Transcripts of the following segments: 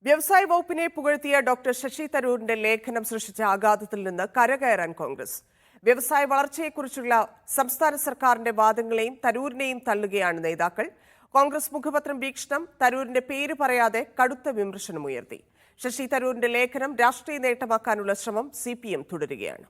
വ്യവസായ വകുപ്പിനെ പുകഴ്ത്തിയ ഡോക്ടർ ശശി തരൂരിന്റെ ലേഖനം സൃഷ്ടിച്ച ആഘാതത്തിൽ നിന്ന് കരകയറാൻ കോൺഗ്രസ്. വ്യവസായ വളർച്ചയെക്കുറിച്ചുള്ള സംസ്ഥാന സർക്കാരിന്റെ വാദങ്ങളെയും തരൂരിനെയും തള്ളുകയാണ് നേതാക്കൾ. കോൺഗ്രസ് മുഖപത്രം വീക്ഷണം തരൂരിന്റെ പേര് പറയാതെ കടുത്ത വിമർശനമുയർത്തി. ശശി തരൂരിന്റെ ലേഖനം രാഷ്ട്രീയ നേട്ടമാക്കാനുള്ള ശ്രമം CPM തുടരുകയാണ്.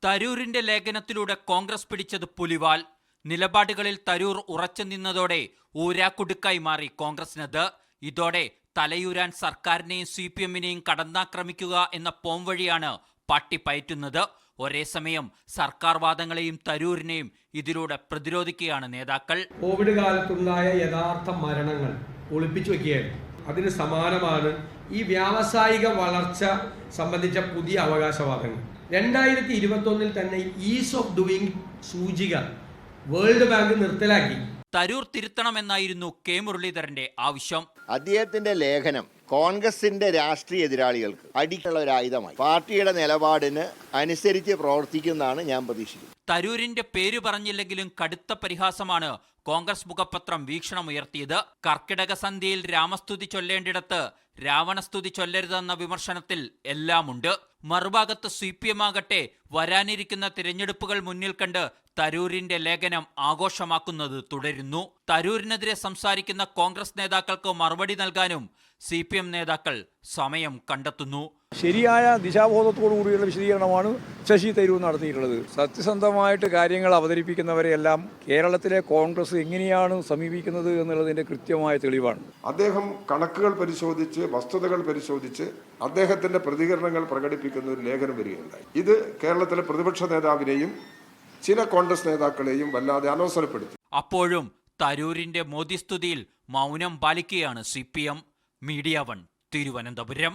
തരൂരിന്റെ ലേഖനത്തിലൂടെ കോൺഗ്രസ് പിടിച്ചത് പുലിവാൽ. നിലപാടുകളിൽ തരൂർ ഉറച്ചു നിന്നതോടെ ഊരാക്കുടുക്കായി മാറി കോൺഗ്രസിനത്. ഇതോടെ തലയൂരാൻ സർക്കാരിനെയും CPMനെയും കടന്നാക്രമിക്കുക എന്ന പോംവഴിയാണ് പാർട്ടി പയറ്റുന്നത്. ഒരേ സമയം സർക്കാർ വാദങ്ങളെയും തരൂരിനെയും ഇതിലൂടെ പ്രതിരോധിക്കുകയാണ് നേതാക്കൾ. കോവിഡ് കാലത്തുണ്ടായ യഥാർത്ഥ മരണങ്ങൾ ഒളിപ്പിച്ചു വയ്ക്കുകയാണ്. അതിന് സമാനമാണ് ഈ വ്യാവസായിക വളർച്ച സംബന്ധിച്ച പുതിയ അവകാശവാദങ്ങൾ. 2021 തന്നെ ഈസ് ഓഫ് ഡൂയിങ് സൂചിക വേൾഡ് ബാങ്ക് നിർത്തലാക്കി. തരൂർ തിരുത്തണമെന്നായിരുന്നു K. മുരളീധരന്റെ ആവശ്യം. അദ്ദേഹത്തിന്റെ ലേഖനം കോൺഗ്രസിന്റെ രാഷ്ട്രീയ എതിരാളികൾക്ക് അടിക്കുള്ള ഒരു ആയുധമായി. പാർട്ടിയുടെ നിലപാടിന് അനുസരിച്ച് പ്രവർത്തിക്കുന്നതാണ് ഞാൻ പ്രതീക്ഷിക്കുന്നത്. തരൂരിന്റെ പേര് പറഞ്ഞില്ലെങ്കിലും കടുത്ത പരിഹാസമാണ് കോൺഗ്രസ് മുഖപത്രം വീക്ഷണമുയർത്തിയത്. കർക്കിടക സന്ധ്യയിൽ രാമസ്തുതി ചൊല്ലേണ്ടിടത്ത് രാവണസ്തുതി ചൊല്ലരുതെന്ന വിമർശനത്തിൽ എല്ലാമുണ്ട്. മറുഭാഗത്ത് CPM ആകട്ടെ വരാനിരിക്കുന്ന തിരഞ്ഞെടുപ്പുകൾ മുന്നിൽ കണ്ട് തരൂരിന്റെ ലേഖനം ആഘോഷമാക്കുന്നത് തുടരുന്നു. തരൂരിനെതിരെ സംസാരിക്കുന്ന കോൺഗ്രസ് നേതാക്കൾക്ക് മറുപടി നൽകാനും CPM നേതാക്കൾ സമയം കണ്ടെത്തുന്നു. ശരിയായ ദിശാബോധത്തോടു കൂടിയുള്ള വിശദീകരണമാണ് ശശി തരൂർ നടത്തിയിട്ടുള്ളത്. സത്യസന്ധമായിട്ട് കാര്യങ്ങൾ അവതരിപ്പിക്കുന്നവരെയെല്ലാം കേരളത്തിലെ കോൺഗ്രസ് എങ്ങനെയാണ് സമീപിക്കുന്നത് എന്നുള്ളതിന്റെ കൃത്യമായ തെളിവാണ്. അദ്ദേഹം കണക്കുകൾ പരിശോധിച്ച് വസ്തുതകൾ പരിശോധിച്ച് അദ്ദേഹത്തിന്റെ പ്രതികരണങ്ങൾ പ്രകടിപ്പിക്കുന്ന ഒരു ലേഖനം വരികയുണ്ടായി. ഇത് കേരളത്തിലെ പ്രതിപക്ഷ നേതാവിനെയും ചില കോൺഗ്രസ് നേതാക്കളെയും വല്ലാതെ അലോസരപ്പെടുത്തി. അപ്പോഴും തരൂരിന്റെ മോദിസ്തുതിയിൽ മൗനം പാലിക്കുകയാണ് CPM. മീഡിയ 1 തിരുവനന്തപുരം.